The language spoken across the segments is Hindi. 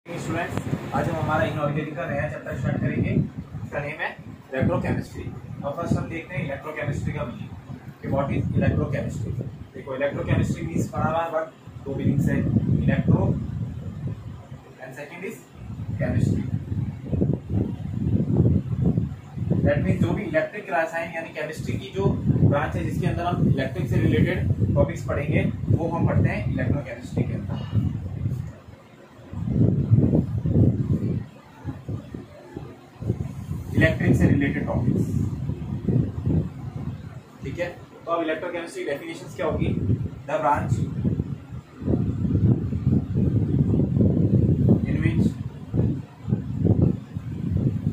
स्टूडेंट्स, आज हम हमारा इनऑर्गेनिक का नया चैप्टर स्टार्ट करेंगे। इसका नेम है इलेक्ट्रोकेमिस्ट्री। और फर्स्ट हम देखते हैं इलेक्ट्रोकेमिस्ट्री का मीनिंग कि व्हाट इज इलेक्ट्रोकेमिस्ट्री। देखो, इलेक्ट्रोकेमिस्ट्री मींस पढ़ा हुआ है बट दो मीनिंग्स है, electro and second is chemistry. That means जो भी इलेक्ट्रिक रसायन यानी केमिस्ट्री की जो ब्रांच है जिसके अंदर हम इलेक्ट्रिक से रिलेटेड टॉपिक्स पढ़ेंगे वो हम पढ़ते हैं इलेक्ट्रोकेमिस्ट्री के अंदर। इलेक्ट्रिक से रिलेटेड टॉपिक्स, ठीक है। तो अब इलेक्ट्रोकेमिस्ट्री डेफिनेशंस क्या होगी? The branch in which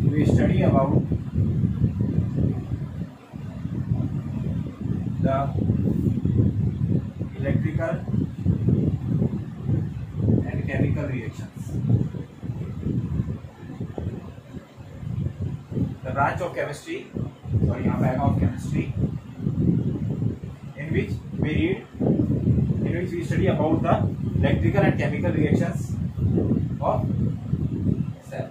we study about the electrical and chemical reactions. The branch of chemistry, sorry, यहाँ पे आएगा of chemistry, in which we study about the electrical and chemical reactions of cell,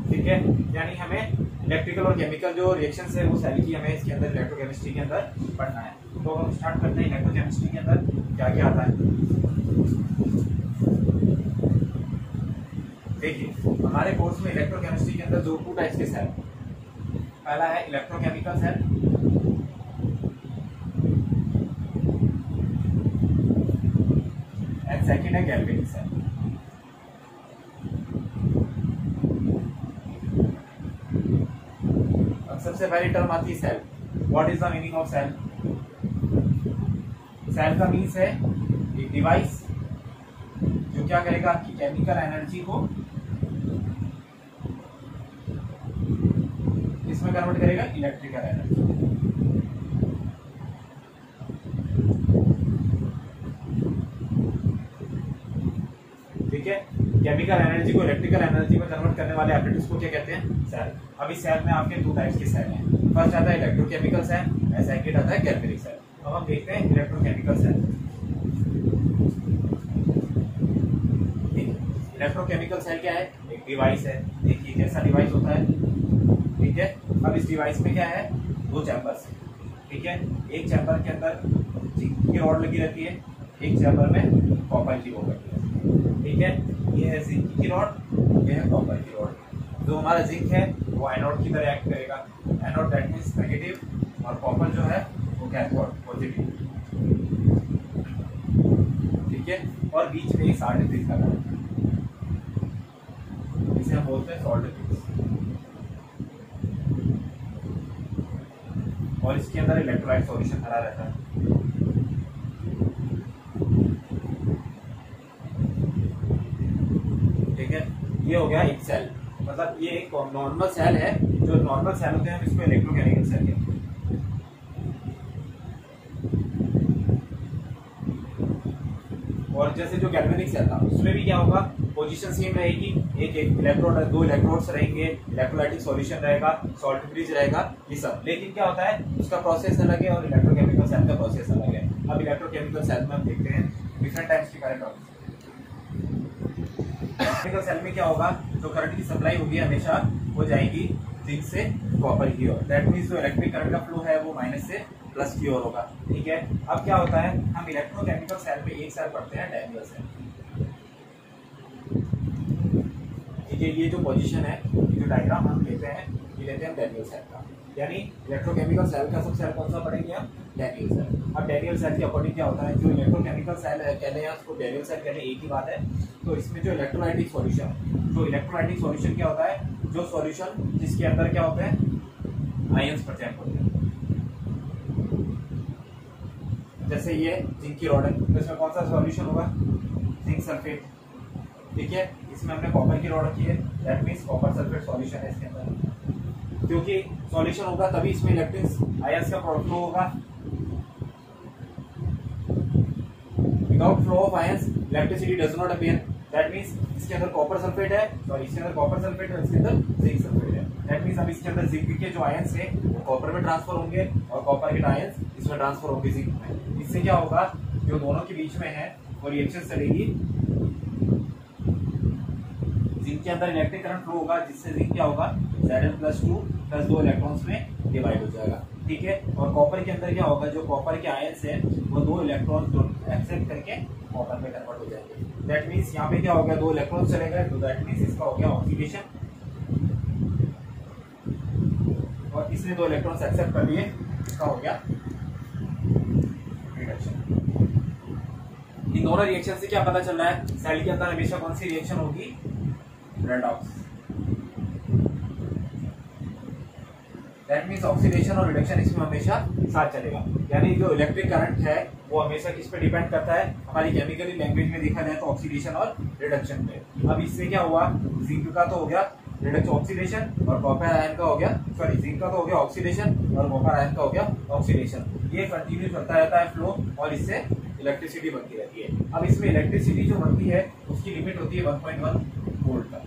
ठीक है। यानी हमें इलेक्ट्रिकल और केमिकल जो रिएक्शंस है वो सेल की हमें इसके अंदर इलेक्ट्रोकेमिस्ट्री के अंदर पढ़ना है। तो हम स्टार्ट करते हैं इलेक्ट्रोकेमिस्ट्री के अंदर क्या क्या आता है। देखिए, हमारे कोर्स में इलेक्ट्रोकेमिस्ट्री के अंदर जो 2 टाइप्स के सेल, पहला है इलेक्ट्रोकेमिकल सेल एंड सेकंड है गैल्वेनिक सेल। अब सबसे पहली टर्म आती है cell. What is the meaning of cell? Cell का मीन्स है एक डिवाइस जो क्या करेगा, आपकी केमिकल एनर्जी को इसमें कन्वर्ट करेगा इलेक्ट्रिकल एनर्जी। ठीक है, केमिकल एनर्जी को इलेक्ट्रिकल एनर्जी में कन्वर्ट करने वाले एप्रेटस को क्या कहते हैं? सेल। अभी सेल में आपके 2 टाइप्स के सेल हैं। फर्स्ट आता है इलेक्ट्रोकेमिकल सेल और सेकंड आता है गैल्वेनिक सेल। अब हम देखते हैं इलेक्ट्रोकेमिकल सेल। इलेक्ट्रोकेमिकल सेल क्या है? एक डिवाइस है। देखिए कैसा डिवाइस होता है, ठीक है। अब इस डिवाइस में क्या है? 2 चैम्बर्स है, ठीक है। एक चैम्बर के अंदर जिंक की रॉड लगी रहती है, एक चैम्बर में कॉपर की रॉड लगी रहती है, ठीक है। ये है जिंक की रॉड, ये है कॉपर की रॉड। जो हमारा जिंक है वो एनोड की तरह एक्ट करेगा। एनोड दैट मींस नेगेटिव, और कॉपर जो है वो कैथोड पॉजिटिव, ठीक है। और बीच में एक सॉल्ट ब्रिज लगा है, इसे हम बोलते हैं सॉल्ट ब्रिज। और इसके अंदर इलेक्ट्रोलाइट सॉल्यूशन भरा रहता है, ठीक है। ये हो गया एक सेल, मतलब ये एक नॉर्मल सेल है। जो नॉर्मल सेल होते हैं हम इसको इलेक्ट्रोकेमिकल सेल कहते हैं। और जैसे जो गैल्वेनिक सेल था उसमें भी क्या होगा, पोजीशन सेम रहेगी। एक इलेक्ट्रोड, 2 इलेक्ट्रोड्स रहेंगे, इलेक्ट्रोलाइटिक सॉल्यूशन रहेगा, सॉल्ट ब्रिज रहेगा, ये सब। लेकिन क्या होता है, उसका प्रोसेस अलग है और इलेक्ट्रोकेमिकल सेल का प्रोसेस अलग है। अब इलेक्ट्रोकेमिकल सेल में हम देखते हैं डिफरेंट टाइप्स के करंट। केमिकल सेल में क्या होगा, जो करंट की सप्लाई होगी हमेशा वो जाएगी जिंक से कॉपर की ओर। दैट मींस जो इलेक्ट्रिक करंट का फ्लो है वो माइनस से प्लस की ओर होगा, ठीक है। अब क्या होता है, हम इलेक्ट्रोकेमिकल सेल में एक सेल पढ़ते हैं डैनियल सेल, ठीक है। ये जो पोजीशन है, ये जो डायग्राम हम लेते हैं, ये लेते हैं डैनियल सेल का। यानी इलेक्ट्रोकेमिकल सेल का सबसे कौन सा पढ़ेंगे हम? Daniell cell. अब डैनियल सेल के अकॉर्डिंग क्या होता है, जो इलेक्ट्रोकेमिकल सेल है कहते हैं उसको डैनियल सेल कहते हैं, एक ही बात है। तो इसमें जो इलेक्ट्रोलाइटिक सॉल्यूशन, जो इलेक्ट्रोलाइटिक सॉल्यूशन क्या होता है, जो सॉल्यूशन जिसके अंदर क्या होते हैं, आयंस प्रेजेंट होते हैं। जैसे ये जिंक की रॉड है, तो इसमें कौन सा सॉल्यूशन होगा? जिंक सल्फेट, ठीक है। इसमें हमने कॉपर की रॉड रखी है, that means copper sulphate solution है इसके अंदर। क्योंकि सॉल्यूशन होगा तभी इसमें इलेक्ट्रिक आयंस का फ्लो होगा। Without flow of ions electricity does not appear. That means इसके अंदर कॉपर सल्फेट है, सॉरी इसके अंदर कॉपर सल्फेट है, इसके अंदर जिंक सल्फेट है। दैट मींस अब इसके अंदर जिंक के जो आयंस है वो कॉपर में ट्रांसफर होंगे और कॉपर के आयंस इसमें ट्रांसफर होंगे जिंक में। इससे क्या होगा, जो दोनों के बीच में है वो रिएक्शन चलेगी जिंक के अंदर इलेक्ट्रिक करंट फ्लो होगा, जिससे जिंक क्या होगा Zn+2 प्लस 2 इलेक्ट्रॉन्स में डिवाइड हो जाएगा, ठीक है। और कॉपर के अंदर क्या होगा, जो कॉपर के आयंस है वो 2 इलेक्ट्रॉन एक्सेप्ट करके कॉपर में कन्वर्ट हो जाएंगे। दैट मीन्स यहाँ पे क्या हो गया, 2 इलेक्ट्रॉन चले गए, तो दैट मीन्स इसका हो गया ऑक्सीडेशन, और इसने 2 इलेक्ट्रॉन्स एक्सेप्ट कर लिए, इसका हो गया रिडक्शन। इन दोनों रिएक्शन से क्या पता चल रहा है, सेल के अंदर हमेशा कौन सी रिएक्शन होगी, रेडॉक्स। दैट मीन्स ऑक्सीडेशन और रिडक्शन इसमें हमेशा साथ चलेगा, यानी जो इलेक्ट्रिक करंट है वो हमेशा किस पे डिपेंड करता है, हमारी केमिकली लैंग्वेज में देखा जाए तो ऑक्सीडेशन और रिडक्शन पे। अब इससे क्या हुआ, जिंक का तो हो गया रिडक्शन ऑक्सीडेशन, और कॉपर आयन का हो गया, सॉरी जिंक का तो हो गया ऑक्सीडेशन और कॉपर आयन का हो गया ऑक्सीडेशन। ये कंटिन्यू चलता रहता है फ्लो, और इससे इलेक्ट्रिसिटी बनती रहती है। अब इसमें इलेक्ट्रिसिटी जो बनती है उसकी लिमिट होती है 1.1 वोल्ट तक।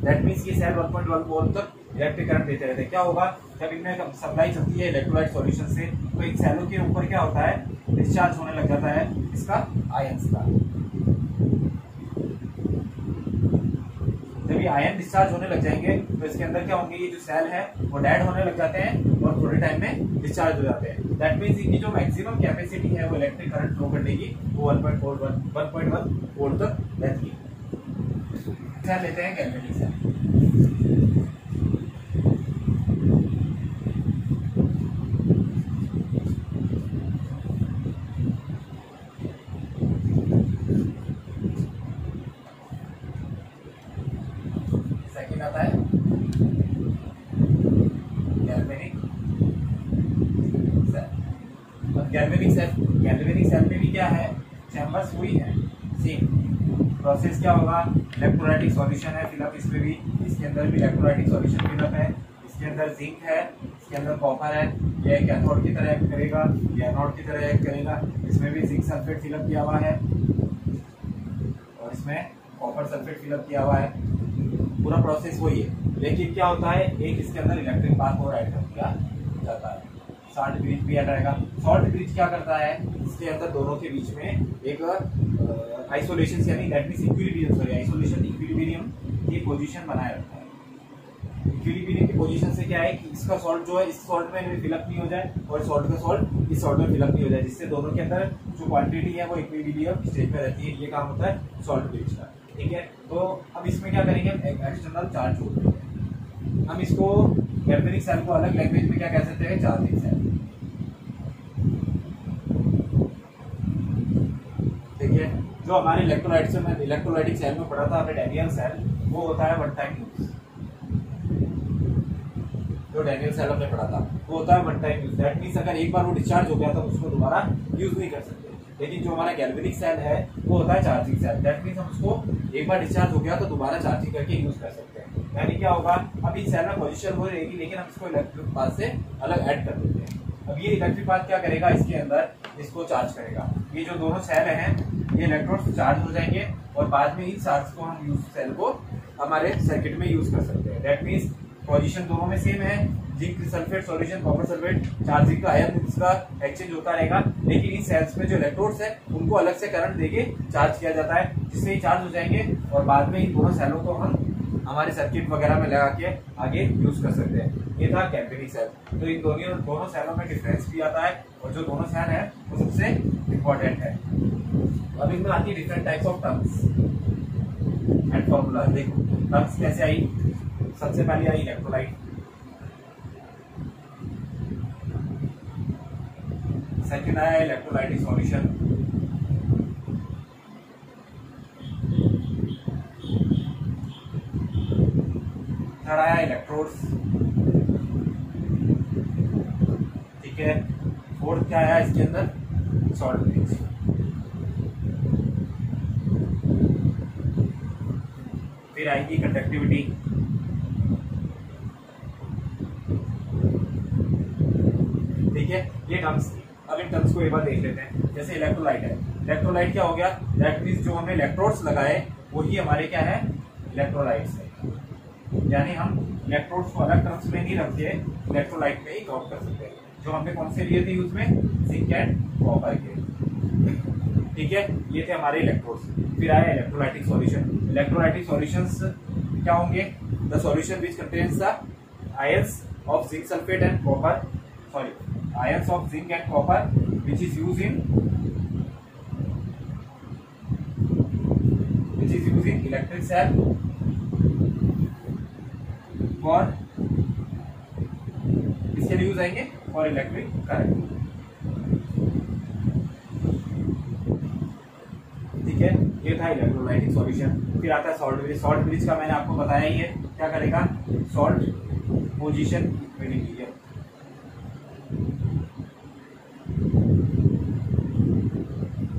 दैट मीन्स ये सेल 1.1 वोल्ट तक इलेक्ट्रिक करंट देते रहते हैं। क्या होगा, जब इनमें सप्लाई चलती है इलेक्ट्रोलाइट सॉल्यूशन से, तो इन सेलों के ऊपर क्या होता है, डिस्चार्ज होने लग जाता है इसका आयंस का। जब ये आयन डिस्चार्ज होने लग जाएंगे तो इसके अंदर क्या होंगे, ये जो सेल है वो डेड होने लग जाते हैं और थोड़े टाइम में डिस्चार्ज हो जाते हैं। दैट मीन्स इनकी जो मैक्सिमम कैपेसिटी है वो इलेक्ट्रिक करंट फ्लो करने की वो 1.1 वोल्ट तक रहती है। सेल लेते हैं गैल्वेनिक सेल। सेकंड आता है गैल्वेनिक सेल। अब गैल्वेनिक सेल में भी क्या है, चैम्बर्स वही है, सेम प्रोसेस। क्या होगा, इलेक्ट्रोलाइटिक सॉल्यूशन है फिलअप, इसमें भी, इसके अंदर भी इलेक्ट्रोलाइटिक सॉल्यूशन फिलअप है। इसके अंदर जिंक है, इसके अंदर कॉपर है, ये कैथोड की तरह एक्ट करेगा, ये एनोड की तरह एक्ट करेगा। इसमें भी जिंक सल्फेट फिलअप किया हुआ है और इसमें कॉपर सल्फेट फिलअप किया हुआ है। पूरा प्रोसेस वही है, लेकिन क्या होता है, एक इसके अंदर इलेक्ट्रिक पाथ और ऐड कर दिया जाता है। सॉल्ट ब्रिज भी ऐड रहेगा। सॉल्ट ब्रिज क्या करता है, इसके अंदर दोनों के बीच में एक आइसोलेशन यानी that means equilibrium, sorry isolation equilibrium की पोजीशन बनाए रखता है। इक्विलिब्रियम की पोजीशन से क्या है कि इसका सॉल्ट जो है इस सॉल्ट में फिलअप नहीं हो जाए और सॉल्ट का सॉल्ट इस सॉल्ट में फिलअप नहीं हो जाए, जिससे दोनों के अंदर जो क्वांटिटी है वो इक्विलिब्रियम स्टेज पे रहती है। ये काम होता है सॉल्ट ब्रिज का, ठीक है। तो अब इसमें क्या करेंगे, एक्सटर्नल चार्ज जोड़ देंगे। हम इसको गैल्वेनिक सेल को अलग लैंग्वेज में क्या कह सकते हैं, चार्जिंग सेल। देखिए, जो हमारे इलेक्ट्रोलाइटिक सेल में पढ़ा था हमने डैनियल सेल, वो होता है वन टाइम यूज। जो डैनियल सेल हमने पढ़ा था वो होता है one time use. That means अगर एक बार वो डिस्चार्ज हो गया तो उसको दोबारा यूज नहीं कर सकते। लेकिन जो हमारा गैल्वेनिक सेल है वो होता है चार्जिंग सेल। दैट मींस हम उसको एक बार डिस्चार्ज हो गया तो दोबारा चार्जिंग करके यूज कर सकते हैं। यानी क्या होगा, अभी सेल में पोजीशन हो रहेगी लेकिन हम इसको इलेक्ट्रिक पाथ से अलग ऐड कर देते हैं। अब ये इलेक्ट्रिक पाथ क्या करेगा, इसके अंदर इसको चार्ज करेगा। ये जो दोनों सेल हैं ये इलेक्ट्रोड चार्ज हो जाएंगे और बाद में इन चार्ज को हम यूज सेल को हमारे सर्किट में यूज कर सकते हैं। दैट मींस पोजीशन दोनों में सेम है, zinc sulphate solution copper sulphate, charging का आयन इसका एक्सचेंज होता रहेगा, लेकिन इन सेल्स में जो इलेक्ट्रोड्स है उनको अलग से करंट देके चार्ज किया जाता है, जिससे ये चार्ज हो जाएंगे और बाद में इन दोनों सेलों को हम हमारे सर्किट वगैरह में लगा के आगे यूज कर सकते हैं। ये था गैल्वेनिक सेल। तो इन दोनों सेलों में डिफरेंस भी आता है और जो दोनों सेल है वो सबसे इम्पोर्टेंट है। अब इनमें आती है different types of terms and formula. देखो टर्म्स कैसे आई, सबसे पहले आई इलेक्ट्रोलाइट, सेकेंड आया इलेक्ट्रोलाइटिक सॉल्यूशन, थर्ड आया इलेक्ट्रोड्स, ठीक है। फोर्थ क्या आया इसके अंदर, सॉल्ट ब्रिज। फिर आएगी कंडक्टिविटी, ठीक है। ये टर्म्स थी। अब इन टर्म्स को एक बार देख लेते हैं। जैसे इलेक्ट्रोलाइट है, इलेक्ट्रोलाइट क्या हो गया, दैट मींस जो हमने इलेक्ट्रोड्स लगाए वही हमारे क्या है, इलेक्ट्रोलाइट्स है। यानी हम इलेक्ट्रोड्स को अलग टर्म्स में नहीं रख के इलेक्ट्रोलाइट में ही काउंट कर सकते हैं। जो हमने कौन से लिए थे यूज में, जिंक एंड कॉपर के, ठीक है। ये थे हमारे इलेक्ट्रोड्स। फिर आया इलेक्ट्रोलाइटिक सॉल्यूशन। इलेक्ट्रोलाइटिक सॉल्यूशंस क्या होंगे? The solution which contains the ions of zinc sulphate and copper, sorry ions of zinc and copper which is use in electric cell for, इसके लिए यूज आएंगे फॉर इलेक्ट्रिक करंट। ठीक है, ये था इलेक्ट्रोलाइटिक सॉल्यूशन। फिर आता है सॉल्ट ब्रिज। सॉल्ट ब्रिज का मैंने आपको बताया ही है, क्या करेगा? सॉल्ट पोजीशन इक्विलिब्रियम,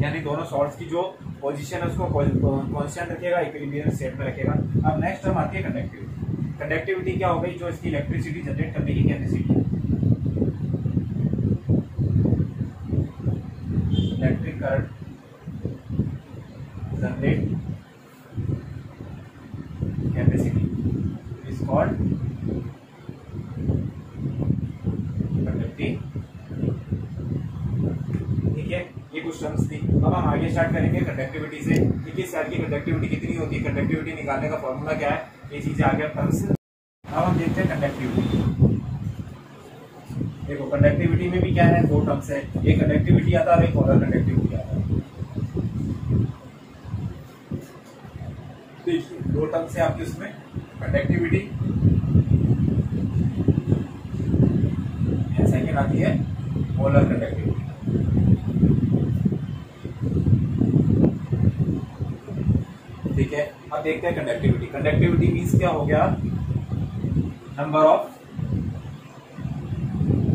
यानी दोनों सॉल्ट्स की जो पोजीशन है उसको कांस्टेंट रखेगा, इक्विलिब्रियम स्टेट में रखेगा। अब नेक्स्ट टर्म आती है कंडक्टिविटी। कंडक्टिविटी क्या हो गई? जो इसकी इलेक्ट्रिसिटी जनरेट करने की capacity, electric current generate capacity is called conductivity. ठीक है, ये कुछ टर्म्स थी। अब हम आगे स्टार्ट करेंगे कंडक्टिविटी से कि किस सेल की कंडक्टिविटी कितनी होती है, कंडक्टिविटी निकालने का फॉर्मूला क्या है, ये चीजें आगे टर्म्स। अब हम देखते हैं कंडक्टिविटी। देखो कंडक्टिविटी में भी क्या है? दो टर्म्स है, एक कंडक्टिविटी आता है और एक मोलर कंडक्टिविटी आता है। दो टर्म्स है आपके उसमें, कंडक्टिविटी, सेकेंड आती है मोलर कंडक्टिविटी। ठीक है, अब देखते हैं कंडक्टिविटी। कंडक्टिविटी मींस क्या हो गया? Number of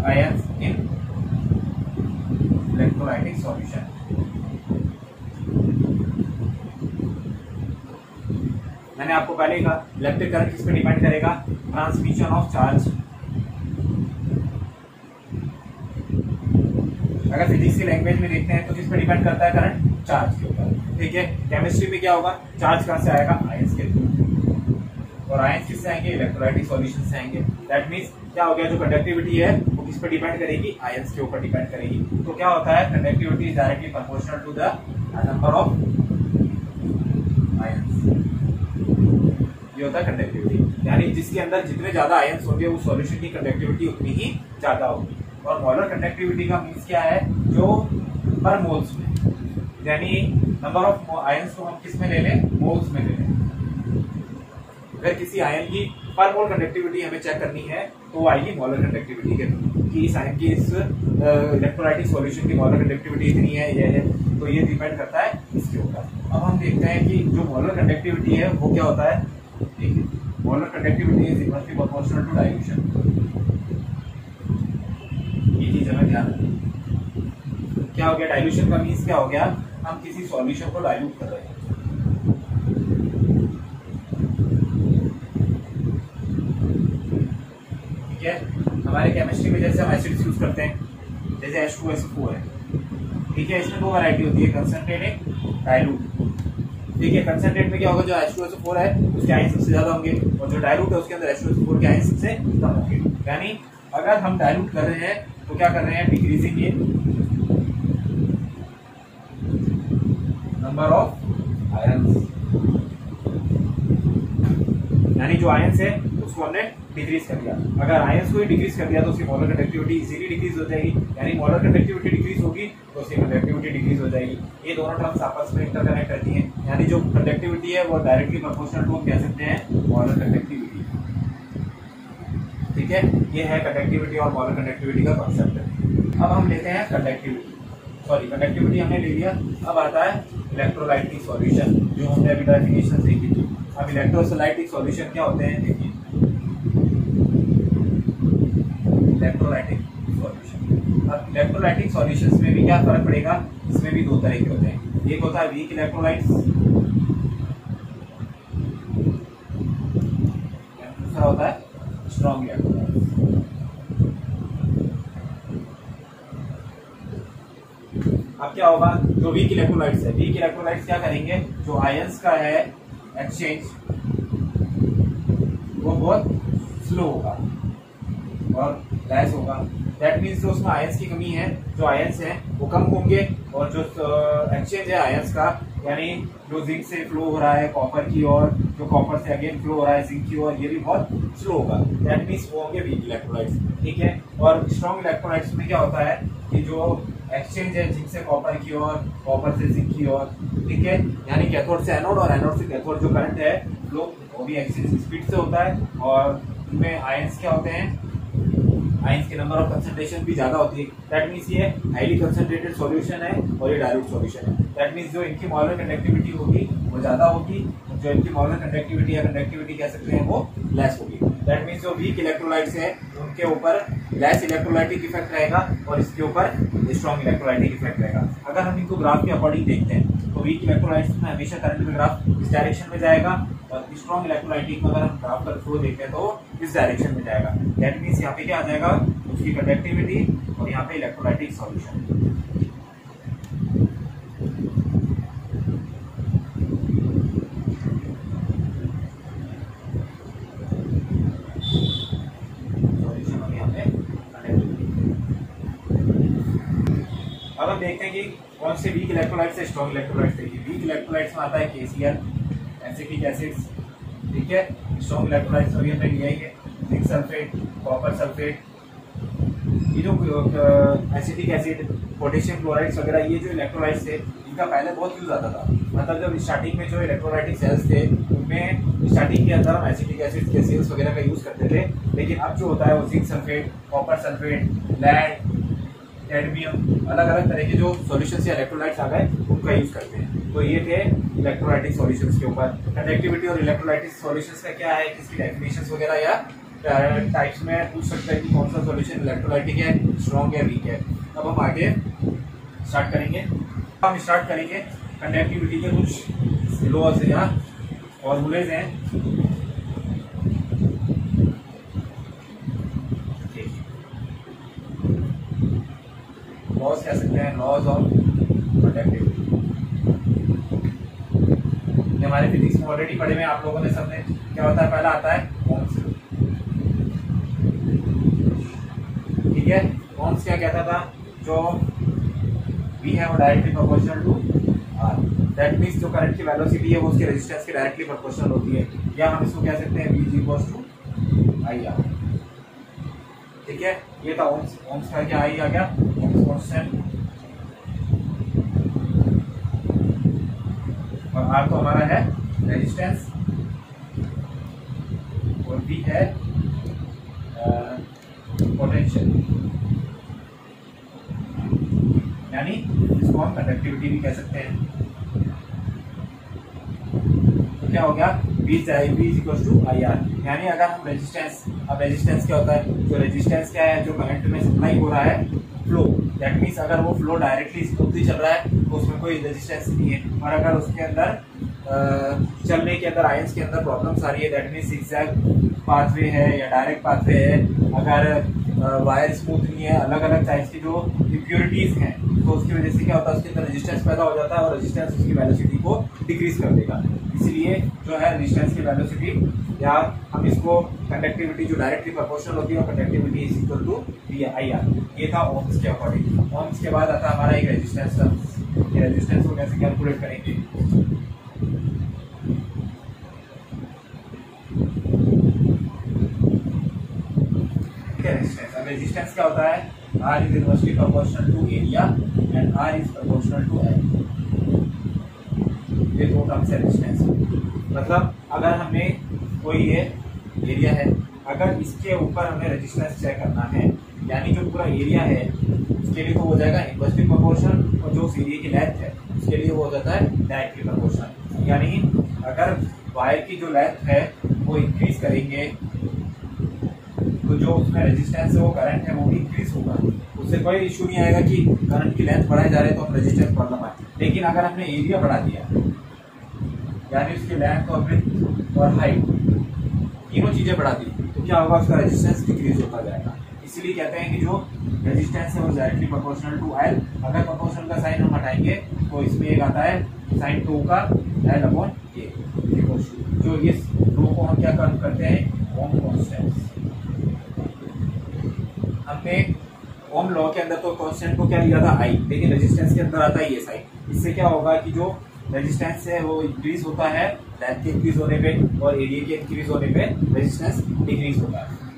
ions in electrolytic solution. मैंने आपको पहले ही कहा इलेक्ट्रिक करंट किस पे डिपेंड करेगा? Transmission of charge. अगर फिजिक्स की लैंग्वेज में देखते हैं तो किस पे डिपेंड करता है करंट? चार्ज के ऊपर। ठीक है, केमिस्ट्री में क्या होगा? चार्ज कहां से आएगा? आयंस के थ्रू। और आयंस किससे आएंगे? इलेक्ट्रोलाइटिक सॉल्यूशन से आएंगे। दैट मींस क्या हो गया? जो कंडक्टिविटी है वो किस पे डिपेंड करेगी? आयंस के ऊपर डिपेंड करेगी। तो क्या होता है? Conductivity is directly proportional to the number of ions. ये होता है कंडक्टिविटी, यानी जिसके अंदर जितने ज्यादा आयंस होंगे उस सॉल्यूशन की कंडक्टिविटी उतनी ही ज्यादा होगी। और मोलर कंडक्टिविटी का मींस क्या है? जो पर मोल्स में, यानी नंबर ऑफ आयंस को हम किस में ले लें? मोल्स में ले लें। अगर किसी आयन की पर मोल कंडक्टिविटी हमें चेक करनी है तो वो आएगी मोलर कंडक्टिविटी के थ्रू, कि इस आयन की इस इलेक्ट्रोलाइटिक सॉल्यूशन की मोलर कंडक्टिविटी इतनी है, ये है, तो ये डिपेंड करता है इसके ऊपर। अब हम देखते हैं कि जो मोलर कंडक्टिविटी है वो क्या होता है। देखिए, molar conductivity is inversely proportional to dilution. ये चीज हमें ध्यान रखनी। क्या हो गया? डाइल्यूशन का मींस क्या हो गया? हम किसी सॉल्यूशन को डाइल्यूट कर रहे हैं। ठीक है, हमारे केमिस्ट्री में जैसे हम एसिड्स यूज करते हैं, जैसे H2SO4 है। ठीक है, इसमें दो वैरायटी होती है, कंसंट्रेट एक डाइल्यूट। ठीक है, कंसंट्रेट में क्या होगा? जो H2SO4 है उसके आयन सबसे ज्यादा होंगे और जो डाइल्यूट है उसके अंदर H2SO4 के आयन सबसे कम होंगे। यानी अगर हम डाइल्यूट कर रहे हैं तो क्या कर रहे हैं? Decreasing in number of ions, यानी जो आयंस है उसको हमने डिक्रीज कर दिया। अगर आयंस को ही डिक्रीज कर दिया तो उसकी मोलर कंडक्टिविटी इजीली डिक्रीज हो जाएगी, यानी मोलर कंडक्टिविटी डिक्रीज होगी तो उसकी कंडक्टिविटी डिक्रीज हो जाएगी। ये दोनों टर्म्स आपस में इंटरकनेक्ट रहती हैं, यानी जो कंडक्टिविटी है वो डायरेक्टली प्रोपोर्शनल टू हम कह सकते हैं मोलर कंडक्टिविटी। ठीक है, ये है कंडक्टिविटी और मोलर कंडक्टिविटी का कॉन्सेप्ट। अब हम लेते हैं कंडक्टिविटी हमने ले लिया। अब आता है इलेक्ट्रोलाइटिक सॉल्यूशन, जो हमने अभी डेफिनेशन देखी थी। अब इलेक्ट्रोलाइटिक सॉल्यूशन क्या होते हैं? देखिए, इलेक्ट्रोलाइटिक सॉल्यूशन। अब इलेक्ट्रोलाइटिक सॉल्यूशंस में भी क्या फर्क पड़ेगा? इसमें भी दो तरह के होते हैं। एक होता है वीक इलेक्ट्रोलाइट्स, दूसरा होता है स्ट्रॉन्ग इलेक्ट्रोलाइट्स। अब क्या होगा? जो वीक इलेक्ट्रोलाइट्स है, वीक इलेक्ट्रोलाइट्स क्या करेंगे? जो आयंस का है एक्सचेंज वो बहुत स्लो होगा और लैस होगा। दैट मीन्स जो उसमें आयंस की कमी है, जो आयंस है वो कम होंगे, और जो एक्सचेंज है आयंस का, यानी जो जिंक से फ्लो हो रहा है कॉपर की और जो कॉपर से अगेन फ्लो हो रहा है जिंक की ओर, ये भी बहुत स्लो होगा। दैट मीन्स वो होंगे वीक इलेक्ट्रोलाइट्स, ठीक है। और स्ट्रॉन्ग इलेक्ट्रोलाइट्स में क्या होता है कि जो एक्सचेंज है जिंक से कॉपर की ओर, कॉपर से जिंक की ओर, ठीक है, यानी कैथोड से एनोड और एनोड से कैथोड जो करंट है फ्लो वो भी एक्सचेंज स्पीड से होता है। और इनमें आयंस क्या होते हैं, आयंस के नंबर ऑफ कंसंट्रेशन भी ज्यादा होती है। दैट मीन्स ये हाईली कंसंट्रेटेड सॉल्यूशन है और ये डाइल्यूट सॉल्यूशन है। दैट मीन्स जो इनकी मॉलर कंडक्टिविटी होगी वो ज्यादा होगी, जो इनकी मॉलर कंडक्टिविटी या कंडक्टिविटी कह सकते हैं वो लेस होगी। दैट मीन्स जो वीक इलेक्ट्रोलाइट्स है उनके ऊपर लेस इलेक्ट्रोलाइटिक इफेक्ट रहेगा और इसके ऊपर स्ट्रॉन्ग इलेक्ट्रोलाइटिक इफेक्ट रहेगा। अगर हम इनको ग्राफ के अकॉर्डिंग देखते हैं तो वीक इलेक्ट्रोलाइट्स में हमेशा करंट में ग्राफ इस डायरेक्शन में जाएगा और स्ट्रॉन्ग इलेक्ट्रोलाइटिक में अगर हम ग्राफ का फ्लो देखते हैं तो इस डायरेक्शन में जाएगा। दैट मीन्स यहाँ पे क्या आ जाएगा, उसकी कंडक्टिविटी और यहाँ पे इलेक्ट्रोलाइटिक सॉल्यूशन। अब हम देखते हैं कि कौन से वीक इलेक्ट्रोलाइट्स से स्ट्रॉन्ग इलेक्ट्रोलाइट्स देखिए। वीक इलेक्ट्रोलाइट्स में आता है KCl, एसिटिक एसिड्स, ठीक है। स्ट्रॉन्ग इलेक्ट्रोलाइट्स अभी हमने लिया ही है, जिंक सल्फेट, कॉपर सल्फेट, ये जो एसिटिक एसिड, पोटेशियम क्लोराइड्स वगैरह, ये जो इलेक्ट्रोलाइट्स थे इनका पहले बहुत यूज आता था। मतलब जब स्टार्टिंग में जो इलेक्ट्रोलाइटिक सेल्स थे उनमें स्टार्टिंग के अंदर हम एसिटिक एसिड के सेल्स वगैरह का यूज करते थे, लेकिन अब जो होता है वो zinc sulphate, copper sulphate, lead, cadmium, अलग अलग तरह के जो सॉल्यूशंस या इलेक्ट्रोलाइट्स आ गए उनका यूज करते हैं। तो ये थे इलेक्ट्रोलाइटिक सॉल्यूशंस के ऊपर। कंडक्टिविटी और इलेक्ट्रोलाइटिक सॉल्यूशंस का क्या है, इसकी डेफिनेशंस वगैरह या टाइप्स में पूछ सकते हैं कि कौन सा सॉल्यूशन इलेक्ट्रोलाइटिक है, स्ट्रॉन्ग है, वीक है। अब हम आगे स्टार्ट करेंगे। हम स्टार्ट करेंगे कंडक्टिविटी के कुछ लॉज या फॉर्मूलेज हैं। लॉज कह सकते हैं, लॉज ऑफ कंडक्टिविटी। हमारे फिजिक्स में ऑलरेडी पढ़े हुए आप लोगों ने सबने। क्या होता है, पहला आता है ओम्स लॉ, ठीक है। ओम्स क्या कहता था, जो V है वो directly proportional to R। That means जो करंट की वेलोसिटी है वो उसके रेजिस्टेंस के डायरेक्टली प्रोपोर्शनल होती है, या हम इसको कह सकते हैं V = IR, ठीक है। ये था ओम्स। ओम्स का क्या आई आ गया, ओम्स कांस्टेंट, और R तो हमारा है रेजिस्टेंस और V है पोटेंशियल, यानी इसको हम कंडक्टिविटी भी कह सकते हैं। तो क्या हो गया, V = IR, यानी अगर हम रेजिस्टेंस, अब रेजिस्टेंस क्या होता है, जो रेजिस्टेंस क्या है, जो करंट में सप्लाई हो रहा है फ्लो, दैट मीन्स अगर वो फ्लो डायरेक्टली स्मूथली चल रहा है तो उसमें कोई रेजिस्टेंस नहीं है। और अगर उसके अंदर चलने के अंदर आयंस के अंदर प्रॉब्लम्स आ रही है, दैट मीन्स जिगजैग पाथवे है या डायरेक्ट पाथवे है, अगर वायर स्मूथ नहीं है, अलग अलग टाइप्स की जो इम्प्योरिटीज हैं, तो उसकी वजह से क्या होता है, उसके अंदर रेजिस्टेंस पैदा हो जाता है और रेजिस्टेंस उसकी वेलोसिटी को डिक्रीज कर देगा। इसलिए जो है रेजिस्टेंस की वेलोसिटी, या हम इसको कंडक्टिविटी जो डायरेक्टली प्रोपोर्शनल होती है और कंडक्टिविटी = IR। ये था ओम्स के अकॉर्डिंग। ओम्स के बाद आता है हमारा एक रेजिस्टेंस टर्म। ये रेजिस्टेंस को कैसे कैलकुलेट करेंगे, रेजिस्टेंस क्या होता है, R is inversely proportional to area and R is proportional to L। ये दो टर्म्स है रेजिस्टेंस। मतलब अगर हमें कोई ये एरिया है, अगर इसके ऊपर हमें रेजिस्टेंस चेक करना है, यानी जो पूरा एरिया है उसके लिए तो हो जाएगा इनवर्सली प्रोपोर्शनल, और जो उस एरिया की लेंथ है उसके लिए वो हो जाता है डायरेक्टली प्रोपोर्शनल। यानी अगर वायर की जो लेंथ है वो इंक्रीज करेंगे तो जो उसमें रेजिस्टेंस है वो करंट है वो भी इंक्रीज होगा। उससे कोई इशू नहीं आएगा कि करंट की लेंथ बढ़ाए जा रहे तो हम रेजिस्टेंस प्रॉब्लम आए। लेकिन अगर हमने एरिया बढ़ा दिया, यानी उसकी लेंथ और विड्थ और हाइट तीनों चीजें बढ़ा दी, तो क्या होगा, उसका रेजिस्टेंस डिक्रीज होता जाएगा। इसीलिए कहते हैं कि जो रेजिस्टेंस है वो डायरेक्टली प्रोपोर्शनल टू L। अगर प्रोपोर्शनल का साइन हम हटाएंगे तो इसमें एक आता है sin 2 का L/A। जो इस रो को हम क्या काम करते हैं, ओम कांस्टेंट। हमने ओम लॉ के अंदर तो कांस्टेंट को क्या लिया था, I, लेकिन रेजिस्टेंस के अंदर आता है ये साइन। इससे क्या होगा कि जो रेजिस्टेंस है वो इंक्रीज होता है, लेंथ के इंक्रीज होने पे और एरिया के इंक्रीज होने पे रेजिस्टेंस डिक्रीज होता है।